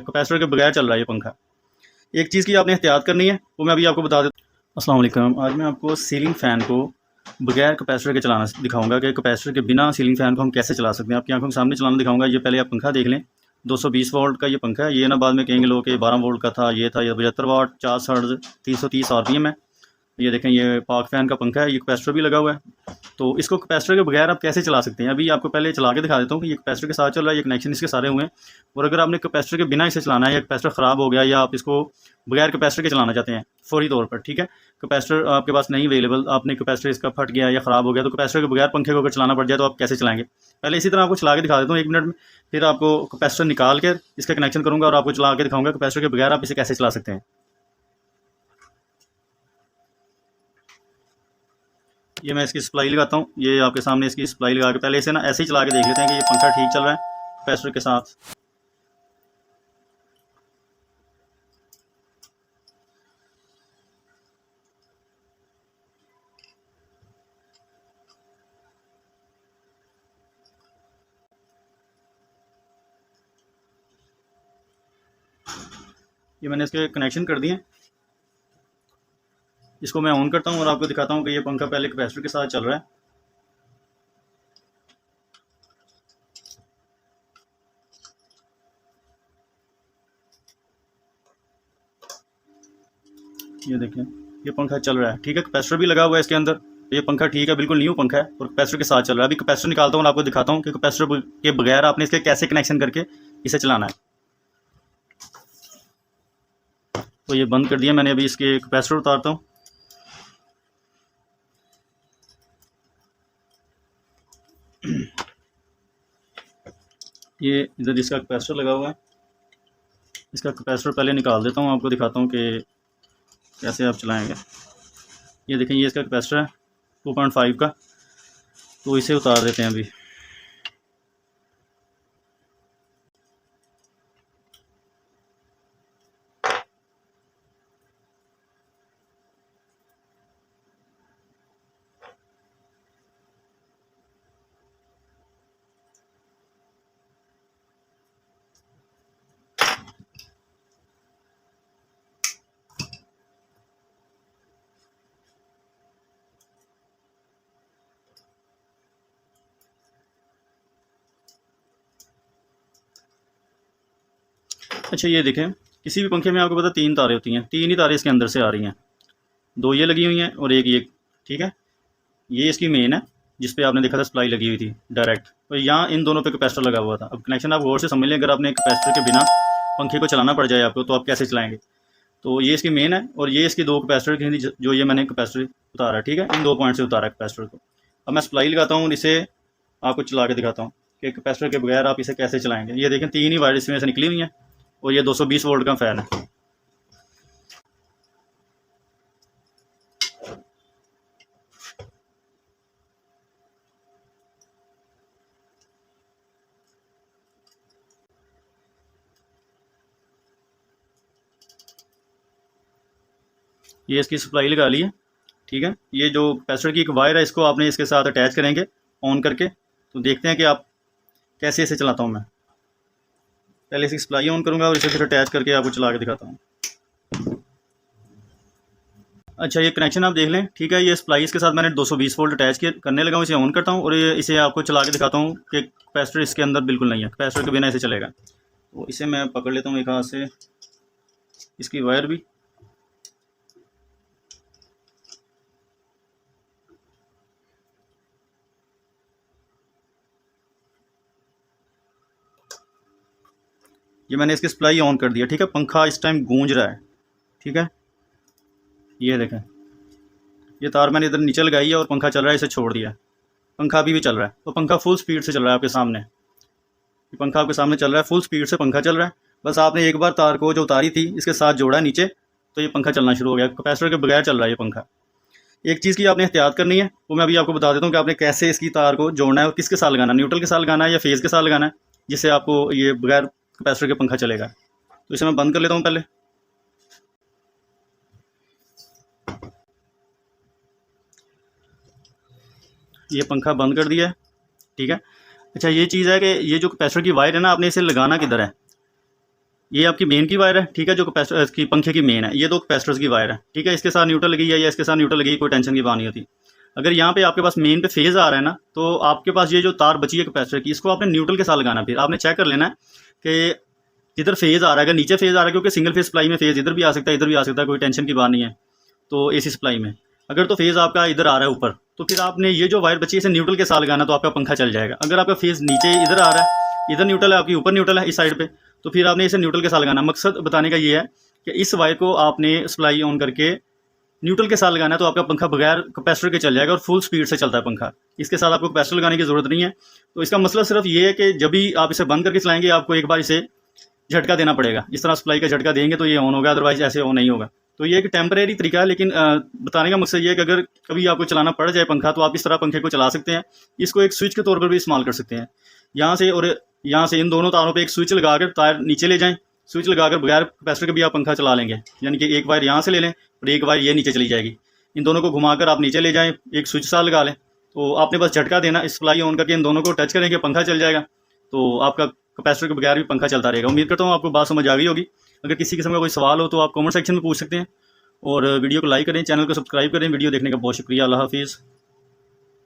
Capacitor के बगैर चल रहा है ये पंखा। एक चीज़ की आपने एहतियात करनी है, वो मैं अभी आपको बता देता हूँ। अस्सलाम वालेकुम। आज मैं आपको सीलिंग फ़ैन को बगैर कैपेसिटर के चलाना दिखाऊंगा कि कैपेसिटर के बिना सीलिंग फ़ैन को हम कैसे चला सकते हैं। आपकी आंखों के सामने चलाना दिखाऊंगा। ये पहले आप पंखा देख लें। 220 वोल्ट का ये पंखा है। ये ना बाद में कहेंगे लोग कि 12 वोल्ट का था, ये था, ये 75 वाट, 40 हर्ट्ज़, 330 आरपीएम है। ये देखें, ये पाक फ़ैन का पंखा है। ये कैपेसिटर भी लगा हुआ है। तो इसको कैपेसिटर के बगैर आप कैसे चला सकते हैं, अभी आपको पहले चला के दिखा देता हूँ कि ये कैपेसिटर के साथ चल रहा है। ये कनेक्शन इसके सारे हुए हैं। और अगर आपने कैपेसिटर के बिना इसे चलाना है, या कैपेसिटर ख़राब हो गया, या आप इसको बगैर कैपेसिटर के चलाना चाहते हैं फौरी तौर पर, ठीक है, कैपेसिटर आपके पास नहीं अवेलेबल, आपने कैपेसिटर इसका फट गया या ख़राब हो गया, तो कैपेसिटर के बगैर पंखे को अगर चलाना पड़ जाए तो आप कैसे चलाएंगे। पहले इसी तरह आपको चला के दिखा देता हूँ 1 मिनट में। फिर आपको कैपेसिटर निकाल कर इसका कनेक्शन करूँगा और आपको चला के दिखाऊँगा कैपेसिटर के बगैर आप इसे कैसे चला सकते हैं। ये मैं इसकी सप्लाई लगाता हूँ। ये आपके सामने इसकी सप्लाई लगा के पहले इसे ना ऐसे ही चला के देख लेते हैं कि ये पंखा ठीक चल रहा है कैपेसिटर के साथ। ये मैंने इसके कनेक्शन कर दिए। इसको मैं ऑन करता हूँ और आपको दिखाता हूँ कि ये पंखा पहले कैपेसिटर के साथ चल रहा है। ये देखें, ये पंखा चल रहा है, ठीक है, कैपेसिटर भी लगा हुआ है इसके अंदर। ये पंखा ठीक है, बिल्कुल न्यू पंखा है और कैपेसिटर के साथ चल रहा है। अभी कैपेसिटर निकालता हूँ और आपको दिखाता हूँ कि कैपेसिटर के बगैर आपने इसके कैसे कनेक्शन करके इसे चलाना है। तो ये बंद कर दिया मैंने। अभी इसके कैपेसिटर उतारता हूँ। ये इधर इसका कैपेसिटर लगा हुआ है। इसका कैपेसिटर पहले निकाल देता हूँ, आपको दिखाता हूँ कि कैसे आप चलाएंगे। ये देखें, ये इसका कैपेसिटर है 2.5 का। तो इसे उतार देते हैं अभी। अच्छा, ये देखें, किसी भी पंखे में आपको पता 3 तारें होती हैं। 3 ही तारें इसके अंदर से आ रही हैं। 2 ये लगी हुई हैं और एक ये, ठीक है। ये इसकी मेन है जिस पे आपने देखा था सप्लाई लगी हुई थी डायरेक्ट। और यहाँ इन दोनों पे कैपेसिटर लगा हुआ था। अब कनेक्शन आप गौर से समझ लें। अगर आपने कैपेसिटर के बिना पंखे को चलाना पड़ जाए आपको, तो आप कैसे चलाएंगे। तो ये इसकी मेन है और ये इसकी 2 कैपेसिटर की जो ये मैंने कैपेसिटर उतारा, ठीक है, इन 2 पॉइंट से उतारा कैपेसिटर को। अब मैं सप्लाई लगाता हूँ और इसे आपको चला के दिखाता हूँ कि कैपेसिटर के बगैर आप इसे कैसे चलाएंगे। ये देखें, 3 ही वायर इसमें से निकली हुई हैं और ये 220 वोल्ट का फ़ैन है। ये इसकी सप्लाई लगा ली है, ठीक है। ये जो कैपेसिटर की एक वायर है, इसको आपने इसके साथ अटैच करेंगे ऑन करके। तो देखते हैं कि आप कैसे इसे चलाता हूँ मैं। पहले इसकी सप्लाई ऑन करूँगा और इसे फिर अटैच करके आपको चला के दिखाता हूँ। अच्छा, ये कनेक्शन आप देख लें, ठीक है। ये सप्लाई इसके साथ मैंने 220 वोल्ट अटैच करने लगा हूँ। इसे ऑन करता हूँ और इसे आपको चला के दिखाता हूँ कि कैपेसिटर इसके अंदर बिल्कुल नहीं है। कैपेसिटर के बिना इसे चलेगा। तो इसे मैं पकड़ लेता हूँ एक हाथ से, इसकी वायर भी। ये मैंने इसकी सप्लाई ऑन कर दिया, ठीक है। पंखा इस टाइम गूंज रहा है, ठीक है। ये देखें, ये तार मैंने इधर नीचे लगाई है और पंखा चल रहा है। इसे छोड़ दिया, पंखा अभी भी चल रहा है। तो पंखा फुल स्पीड से चल रहा है आपके सामने। ये पंखा आपके सामने चल रहा है, फुल स्पीड से पंखा चल रहा है। बस आपने एक बार तार को जो उतारी थी इसके साथ जोड़ा नीचे, तो ये पंखा चलना शुरू हो गया। कैपेसिटर के बगैर चल रहा है ये पंखा। एक चीज़ की आपने एहतियात करनी है, वो मैं अभी आपको बता देता हूँ कि आपने कैसे इसकी तार को जोड़ना है और किसके साथ लगाना है। न्यूट्रल के साथ लगाना है या फेज़ के साथ लगाना है, जिससे आपको ये बगैर कैपेसिटर के पंखा चलेगा। तो इसे मैं बंद कर लेता हूँ पहले। ये पंखा बंद कर दिया है, ठीक है। अच्छा, ये चीज़ है कि ये जो कैपेसिटर की वायर है ना, आपने इसे लगाना किधर है। ये आपकी मेन की वायर है, ठीक है, जो कैपेसिटर की पंखे की मेन है। ये दो कैपेसिटर्स की वायर है, ठीक है। इसके साथ न्यूट्रल लगी है या इसके साथ न्यूट्रल लगी, कोई टेंशन की बात नहीं होती। अगर यहाँ पे आपके पास मेन पे फेज़ आ रहा है ना, तो आपके पास ये जो तार बची है कैपेसिटर की, इसको आपने न्यूट्रल के साथ लगाना। फिर आपने चेक कर लेना है कि इधर फेज़ आ रहा है, अगर नीचे फेज़ आ रहा है, क्योंकि सिंगल फेज सप्लाई में फेज़ इधर भी आ सकता है, इधर भी आ सकता है, कोई टेंशन की बात नहीं है। तो एसी सप्लाई में अगर तो फेज़ आपका इधर आ रहा है ऊपर, तो फिर आपने ये जो वायर बची है इसे न्यूट्रल के साथ लगाना, तो आपका पंखा चल जाएगा। अगर आपका फेज़ नीचे इधर आ रहा है, इधर न्यूट्रल है आपकी, ऊपर न्यूट्रल है इस साइड पे, तो फिर आपने इसे न्यूट्रल के साथ लगाना। मकसद बताने का ये है कि इस वायर को आपने सप्लाई ऑन करके न्यूट्रल के साथ लगाना है, तो आपका पंखा बगैर कैपेसिटर के चल जाएगा और फुल स्पीड से चलता है पंखा। इसके साथ आपको कैपेसिटर लगाने की ज़रूरत नहीं है। तो इसका मसला सिर्फ ये है कि जब भी आप इसे बंद करके चलाएंगे, आपको एक बार इसे झटका देना पड़ेगा। इस तरह सप्लाई का झटका देंगे तो ये ऑन होगा, अदरवाइज ऐसे ऑन नहीं होगा। तो ये एक टेम्परेरी तरीका है, लेकिन बताने का मकसद ये है कि अगर कभी आपको चलाना पड़ जाए पंखा, तो आप इस तरह पंखे को चला सकते हैं। इसको एक स्विच के तौर पर भी इस्तेमाल कर सकते हैं। यहाँ से और यहाँ से इन दोनों तारों पे एक स्विच लगाकर तार नीचे ले जाएं, स्विच लगाकर बगैर कैपेसिटर के भी आप पंखा चला लेंगे। यानी कि एक वायर यहाँ से ले लें और एक वायर ये नीचे चली जाएगी। इन दोनों को घुमाकर आप नीचे ले जाएं, एक स्विच साथ लगा लें, तो आपने बस झटका देना, इस सप्लाई ऑन करके इन दोनों को टच करेंगे, पंखा चल जाएगा। तो आपका कैपेसिटर के बगैर भी पंखा चलता रहेगा। उम्मीद करता हूँ आपको बात समझ आ गई होगी। अगर किसी किस्म का कोई सवाल हो तो आप कमेंट सेक्शन में पूछ सकते हैं, और वीडियो को लाइक करें, चैनल को सब्सक्राइब करें। वीडियो देखने का बहुत शुक्रिया। अल्लाह हाफिज़।